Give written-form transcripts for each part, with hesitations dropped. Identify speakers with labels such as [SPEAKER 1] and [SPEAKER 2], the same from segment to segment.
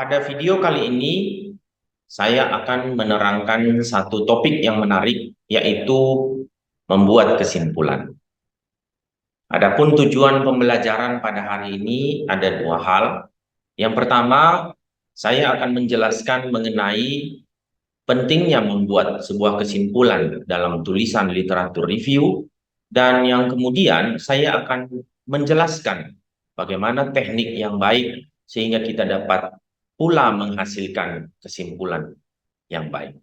[SPEAKER 1] Pada video kali ini, saya akan menerangkan satu topik yang menarik, yaitu membuat kesimpulan. Adapun tujuan pembelajaran pada hari ini ada dua hal. Yang pertama, saya akan menjelaskan mengenai pentingnya membuat sebuah kesimpulan dalam tulisan literatur review, dan yang kemudian saya akan menjelaskan bagaimana teknik yang baik sehingga kita dapat pula menghasilkan kesimpulan yang baik.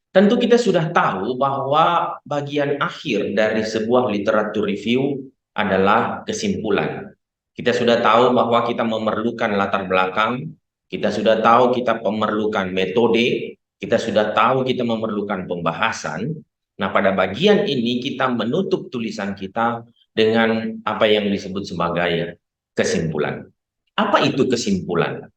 [SPEAKER 1] Tentu kita sudah tahu bahwa bagian akhir dari sebuah literatur review adalah kesimpulan. Kita sudah tahu bahwa kita memerlukan latar belakang, kita sudah tahu kita memerlukan metode, kita sudah tahu kita memerlukan pembahasan. Nah, pada bagian ini kita menutup tulisan kita dengan apa yang disebut sebagai kesimpulan. Apa itu kesimpulan?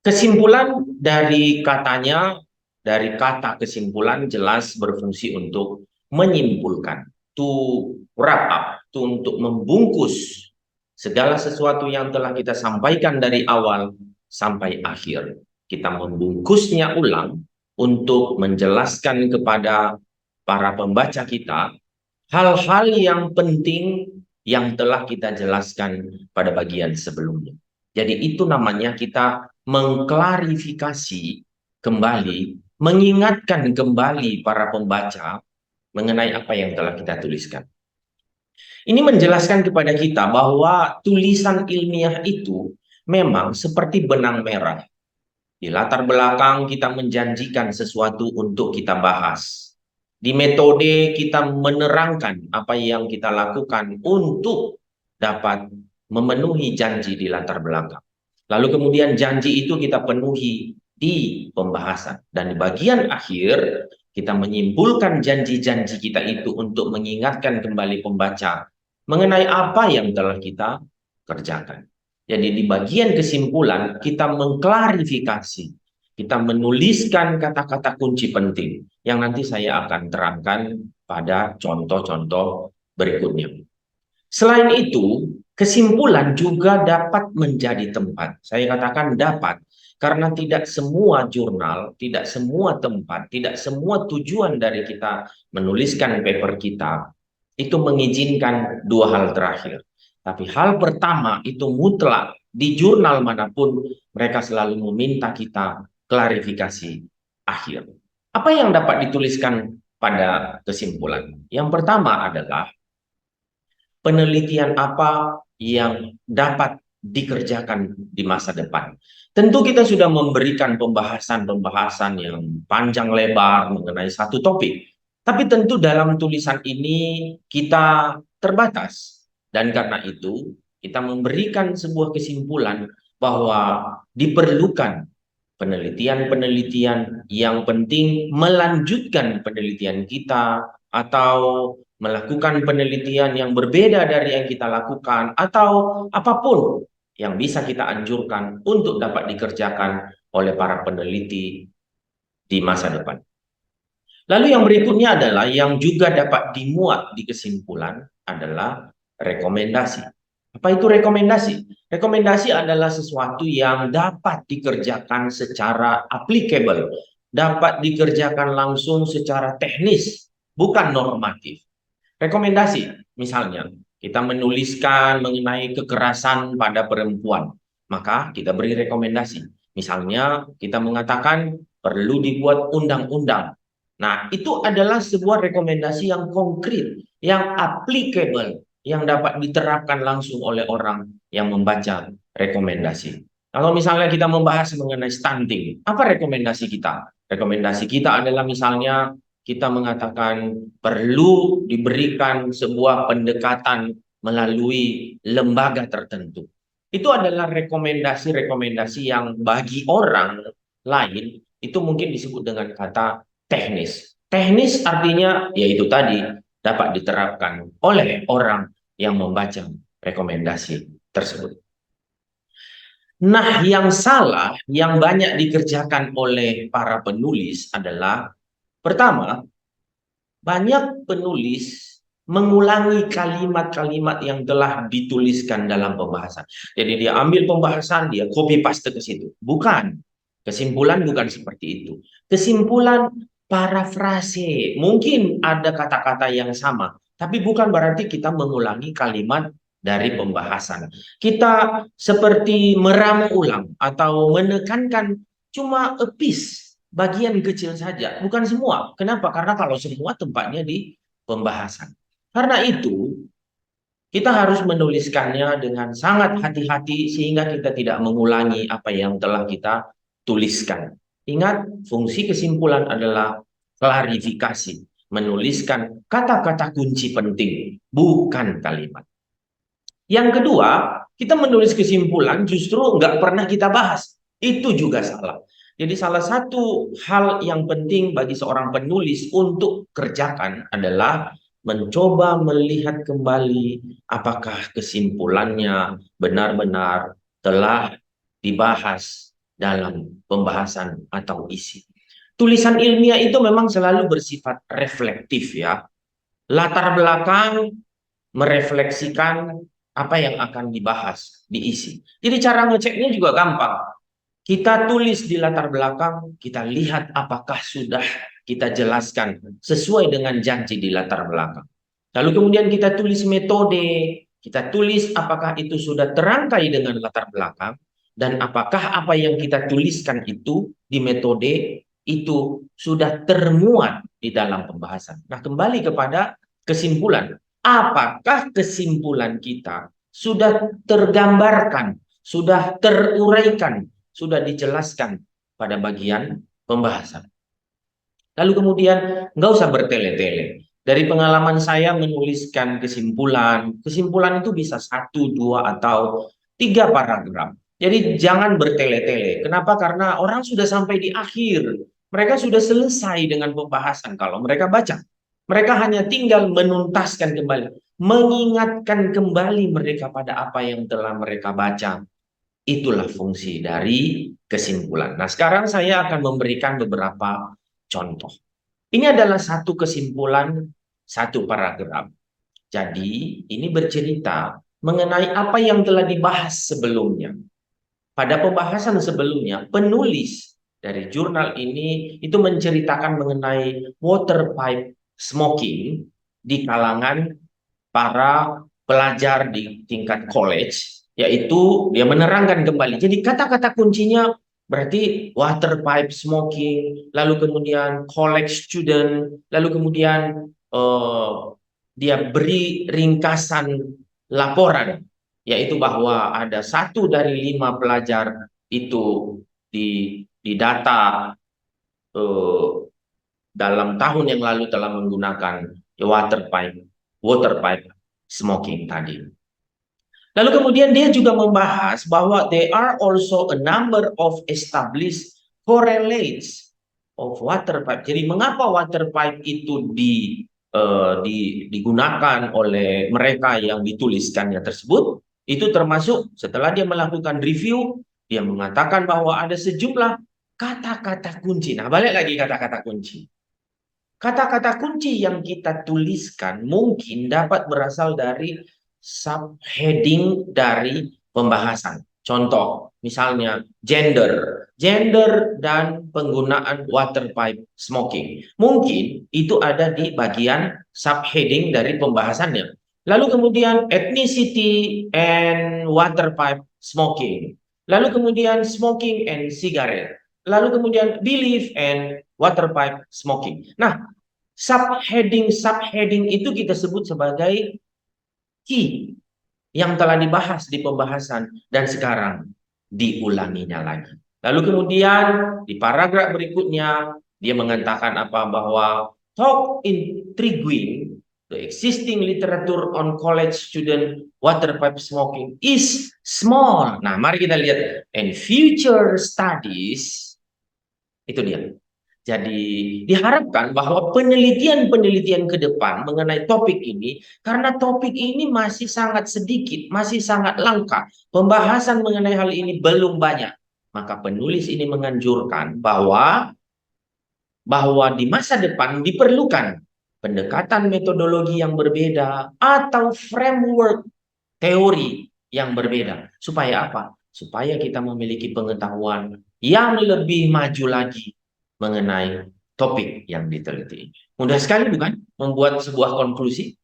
[SPEAKER 1] Kesimpulan dari katanya, dari kata kesimpulan jelas berfungsi untuk menyimpulkan, to wrap up, untuk membungkus segala sesuatu yang telah kita sampaikan dari awal sampai akhir. Kita membungkusnya ulang untuk menjelaskan kepada para pembaca kita hal-hal yang penting yang telah kita jelaskan pada bagian sebelumnya. Jadi itu namanya kita mengklarifikasi kembali, mengingatkan kembali para pembaca mengenai apa yang telah kita tuliskan. Ini menjelaskan kepada kita bahwa tulisan ilmiah itu memang seperti benang merah. Di latar belakang kita menjanjikan sesuatu untuk kita bahas. Di metode kita menerangkan apa yang kita lakukan untuk dapat memenuhi janji di latar belakang. Lalu kemudian janji itu kita penuhi di pembahasan. Dan di bagian akhir kita menyimpulkan janji-janji kita itu untuk mengingatkan kembali pembaca mengenai apa yang telah kita kerjakan. Jadi di bagian kesimpulan kita mengklarifikasi, kita menuliskan kata-kata kunci penting yang nanti saya akan terangkan pada contoh-contoh berikutnya. Selain itu, kesimpulan juga dapat menjadi tempat. Saya katakan dapat, karena tidak semua jurnal, tidak semua tempat, tidak semua tujuan dari kita menuliskan paper kita itu mengizinkan dua hal terakhir. Tapi hal pertama itu mutlak di jurnal manapun mereka selalu meminta kita klarifikasi akhir. Apa yang dapat dituliskan pada kesimpulan? Yang pertama adalah penelitian apa yang dapat dikerjakan di masa depan. Tentu kita sudah memberikan pembahasan-pembahasan yang panjang lebar mengenai satu topik. Tapi tentu dalam tulisan ini kita terbatas. Dan karena itu kita memberikan sebuah kesimpulan bahwa diperlukan penelitian-penelitian yang penting melanjutkan penelitian kita atau melakukan penelitian yang berbeda dari yang kita lakukan atau apapun yang bisa kita anjurkan untuk dapat dikerjakan oleh para peneliti di masa depan. Lalu yang berikutnya adalah yang juga dapat dimuat di kesimpulan adalah rekomendasi. Apa itu rekomendasi? Rekomendasi adalah sesuatu yang dapat dikerjakan secara applicable, dapat dikerjakan langsung secara teknis, bukan normatif. Rekomendasi, misalnya kita menuliskan mengenai kekerasan pada perempuan, maka kita beri rekomendasi. Misalnya kita mengatakan perlu dibuat undang-undang. Nah, itu adalah sebuah rekomendasi yang konkret, yang applicable, yang dapat diterapkan langsung oleh orang yang membaca rekomendasi. Kalau misalnya kita membahas mengenai stunting, apa rekomendasi kita? Rekomendasi kita adalah misalnya kita mengatakan perlu diberikan sebuah pendekatan melalui lembaga tertentu. Itu adalah rekomendasi-rekomendasi yang bagi orang lain itu mungkin disebut dengan kata teknis. Teknis artinya yaitu tadi dapat diterapkan oleh orang yang membaca rekomendasi tersebut. Nah, yang salah yang banyak dikerjakan oleh para penulis adalah pertama, banyak penulis mengulangi kalimat-kalimat yang telah dituliskan dalam pembahasan. Jadi dia ambil pembahasan, dia copy paste ke situ. Bukan. Kesimpulan bukan seperti itu. Kesimpulan parafrase. Mungkin ada kata-kata yang sama, tapi bukan berarti kita mengulangi kalimat dari pembahasan. Kita seperti meramu ulang atau menekankan cuma a piece, bagian kecil saja, bukan semua. Kenapa? Karena kalau semua tempatnya di pembahasan. Karena itu, kita harus menuliskannya dengan sangat hati-hati sehingga kita tidak mengulangi apa yang telah kita tuliskan. Ingat, fungsi kesimpulan adalah klarifikasi, menuliskan kata-kata kunci penting, bukan kalimat. Yang kedua, kita menulis kesimpulan justru nggak pernah kita bahas. Itu juga salah. Jadi salah satu hal yang penting bagi seorang penulis untuk kerjakan adalah mencoba melihat kembali apakah kesimpulannya benar-benar telah dibahas dalam pembahasan atau isi. Tulisan ilmiah itu memang selalu bersifat reflektif ya. Latar belakang merefleksikan apa yang akan dibahas, diisi. Jadi cara ngeceknya juga gampang. Kita tulis di latar belakang, kita lihat apakah sudah kita jelaskan sesuai dengan janji di latar belakang. Lalu kemudian kita tulis metode, kita tulis apakah itu sudah terangkai dengan latar belakang, dan apakah apa yang kita tuliskan itu di metode itu sudah termuat di dalam pembahasan. Nah, kembali kepada kesimpulan. Apakah kesimpulan kita sudah tergambarkan, sudah teruraikan, sudah dijelaskan pada bagian pembahasan. Lalu kemudian nggak usah bertele-tele. Dari pengalaman saya menuliskan kesimpulan, kesimpulan itu bisa 1, 2, atau 3 paragraf. Jadi jangan bertele-tele. Kenapa? Karena orang sudah sampai di akhir. Mereka sudah selesai dengan pembahasan kalau mereka baca. Mereka hanya tinggal menuntaskan kembali, mengingatkan kembali mereka pada apa yang telah mereka baca. Itulah fungsi dari kesimpulan. Nah, sekarang saya akan memberikan beberapa contoh. Ini adalah satu kesimpulan, satu paragraf. Jadi, ini bercerita mengenai apa yang telah dibahas sebelumnya. Pada pembahasan sebelumnya, penulis dari jurnal ini itu menceritakan mengenai water pipe smoking di kalangan para pelajar di tingkat college, yaitu dia menerangkan kembali. Jadi kata-kata kuncinya berarti water pipe smoking, lalu kemudian college student, lalu kemudian dia beri ringkasan laporan, yaitu bahwa ada 1 dari 5 pelajar itu didata dalam tahun yang lalu telah menggunakan water pipe smoking tadi. Lalu kemudian dia juga membahas bahwa there are also a number of established correlates of water pipe. Jadi mengapa water pipe itu digunakan oleh mereka yang dituliskannya tersebut? Itu termasuk setelah dia melakukan review, dia mengatakan bahwa ada sejumlah kata-kata kunci. Nah, balik lagi kata-kata kunci. Kata-kata kunci yang kita tuliskan mungkin dapat berasal dari subheading dari pembahasan. Contoh, misalnya gender. Gender dan penggunaan water pipe smoking. Mungkin itu ada di bagian subheading dari pembahasannya. Lalu kemudian ethnicity and water pipe smoking. Lalu kemudian smoking and cigarette. Lalu kemudian belief and water pipe smoking. Nah, subheading itu kita sebut sebagai key yang telah dibahas di pembahasan dan sekarang diulanginya lagi. Lalu kemudian di paragraf berikutnya dia mengatakan apa, bahwa talk intriguing the existing literature on college student water pipe smoking is small. Nah, mari kita lihat, and future studies itu dia. Jadi diharapkan bahwa penelitian-penelitian ke depan mengenai topik ini, karena topik ini masih sangat sedikit, masih sangat langka, pembahasan mengenai hal ini belum banyak, maka penulis ini menganjurkan bahwa di masa depan diperlukan pendekatan metodologi yang berbeda, atau framework teori yang berbeda. Supaya apa? Supaya kita memiliki pengetahuan yang lebih maju lagi mengenai topik yang diteliti. Mudah sekali bukan membuat sebuah konklusi?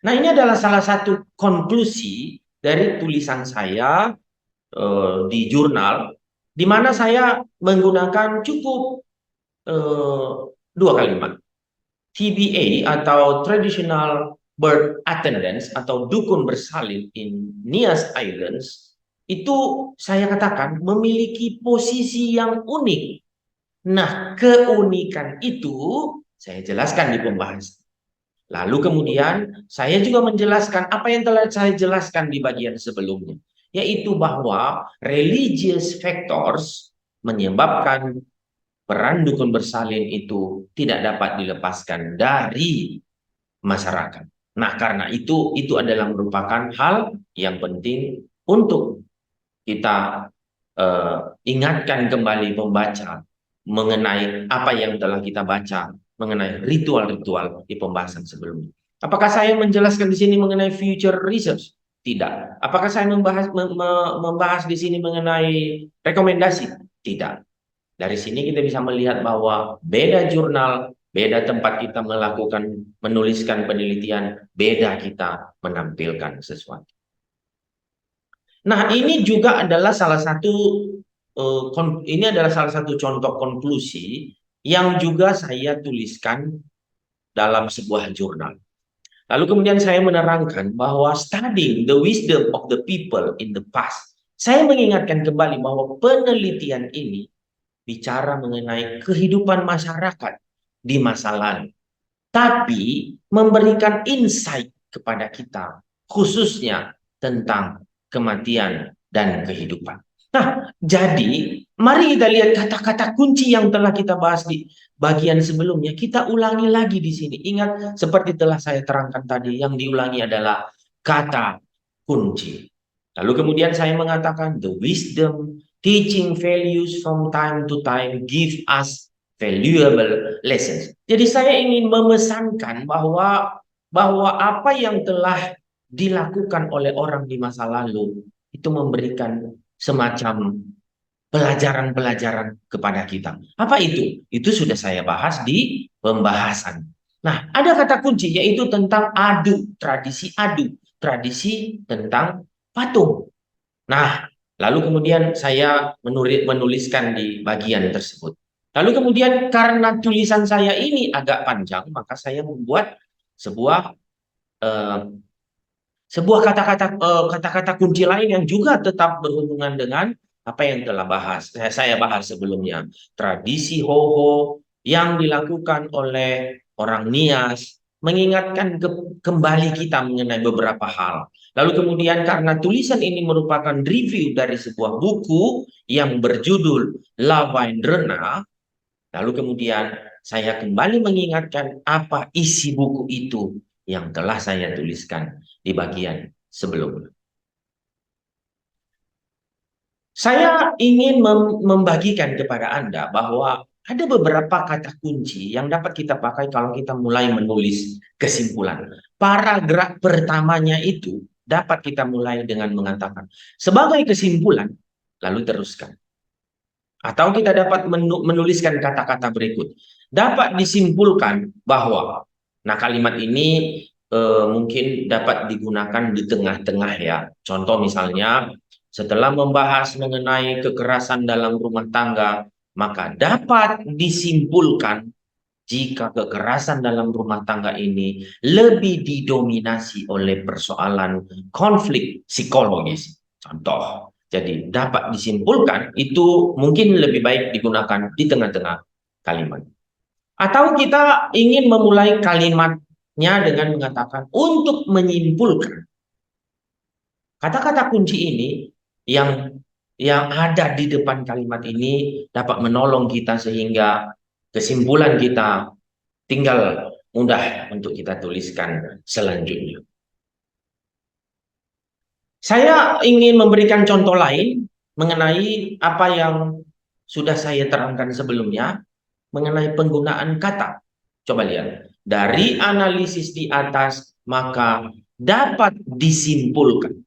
[SPEAKER 1] Nah, ini adalah salah satu konklusi dari tulisan saya di jurnal, di mana saya menggunakan cukup eh, dua kalimat. TBA atau Traditional Bird Attendance atau dukun bersalin in Nias Islands, itu saya katakan memiliki posisi yang unik. Nah, keunikan itu saya jelaskan di pembahasan. Lalu kemudian saya juga menjelaskan apa yang telah saya jelaskan di bagian sebelumnya, yaitu bahwa religious factors menyebabkan peran dukun bersalin itu tidak dapat dilepaskan dari masyarakat. Nah, karena itu adalah merupakan hal yang penting untuk kita ingatkan kembali pembaca mengenai apa yang telah kita baca mengenai ritual-ritual di pembahasan sebelumnya. Apakah saya menjelaskan di sini mengenai future research? Tidak. Apakah saya membahas di sini mengenai rekomendasi? Tidak. Dari sini kita bisa melihat bahwa beda jurnal, beda tempat kita melakukan, menuliskan penelitian, beda kita menampilkan sesuatu. Nah, ini juga adalah salah satu contoh konklusi yang juga saya tuliskan dalam sebuah jurnal. Lalu kemudian saya menerangkan bahwa studying the wisdom of the people in the past, saya mengingatkan kembali bahwa penelitian ini bicara mengenai kehidupan masyarakat di masa lalu, tapi memberikan insight kepada kita, khususnya tentang kematian dan kehidupan. Nah, jadi mari kita lihat kata-kata kunci yang telah kita bahas di bagian sebelumnya. Kita ulangi lagi di sini. Ingat, seperti telah saya terangkan tadi, yang diulangi adalah kata kunci. Lalu kemudian saya mengatakan, the wisdom teaching values from time to time give us valuable lessons. Jadi saya ingin memesankan bahwa apa yang telah dilakukan oleh orang di masa lalu itu memberikan semacam pelajaran-pelajaran kepada kita. Apa itu? Itu sudah saya bahas di pembahasan. Nah, ada kata kunci yaitu tentang tradisi tentang patung. Nah, lalu kemudian saya menuliskan di bagian tersebut. Lalu kemudian karena tulisan saya ini agak panjang, maka saya membuat sebuah eh, sebuah kata-kata kunci lain yang juga tetap berhubungan dengan apa yang telah saya bahas sebelumnya. Tradisi Hoho yang dilakukan oleh orang Nias mengingatkan kembali kita mengenai beberapa hal. Lalu kemudian karena tulisan ini merupakan review dari sebuah buku yang berjudul La Windrena, lalu kemudian saya kembali mengingatkan apa isi buku itu yang telah saya tuliskan di bagian sebelumnya. Saya ingin membagikan kepada Anda bahwa ada beberapa kata kunci yang dapat kita pakai kalau kita mulai menulis kesimpulan. Paragraf pertamanya itu dapat kita mulai dengan mengatakan, sebagai kesimpulan, lalu teruskan. Atau kita dapat menuliskan kata-kata berikut. Dapat disimpulkan bahwa, nah kalimat ini mungkin dapat digunakan di tengah-tengah ya. Contoh misalnya, setelah membahas mengenai kekerasan dalam rumah tangga, maka dapat disimpulkan jika kekerasan dalam rumah tangga ini lebih didominasi oleh persoalan konflik psikologis. Contoh, jadi dapat disimpulkan itu mungkin lebih baik digunakan di tengah-tengah kalimat. Atau kita ingin memulai kalimatnya dengan mengatakan untuk menyimpulkan. Kata-kata kunci ini yang ada di depan kalimat ini dapat menolong kita sehingga kesimpulan kita tinggal mudah untuk kita tuliskan selanjutnya. Saya ingin memberikan contoh lain mengenai apa yang sudah saya terangkan sebelumnya mengenai penggunaan kata. Coba lihat. Dari analisis di atas, maka dapat disimpulkan.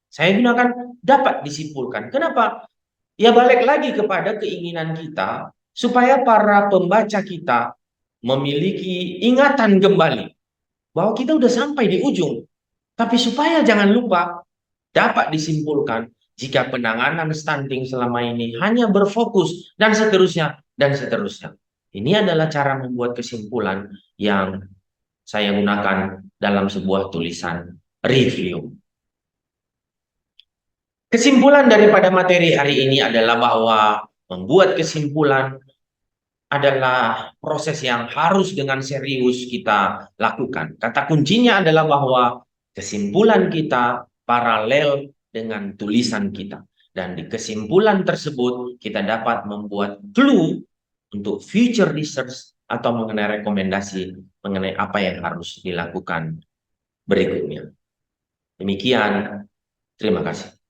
[SPEAKER 1] Saya gunakan dapat disimpulkan. Kenapa? Ya balik lagi kepada keinginan kita supaya para pembaca kita memiliki ingatan kembali bahwa kita udah sampai di ujung. Tapi supaya jangan lupa dapat disimpulkan jika penanganan stunting selama ini hanya berfokus dan seterusnya dan seterusnya. Ini adalah cara membuat kesimpulan yang saya gunakan dalam sebuah tulisan review. Kesimpulan daripada materi hari ini adalah bahwa membuat kesimpulan adalah proses yang harus dengan serius kita lakukan. Kata kuncinya adalah bahwa kesimpulan kita paralel dengan tulisan kita. Dan di kesimpulan tersebut kita dapat membuat clue untuk future research atau mengenai rekomendasi mengenai apa yang harus dilakukan berikutnya. Demikian, terima kasih.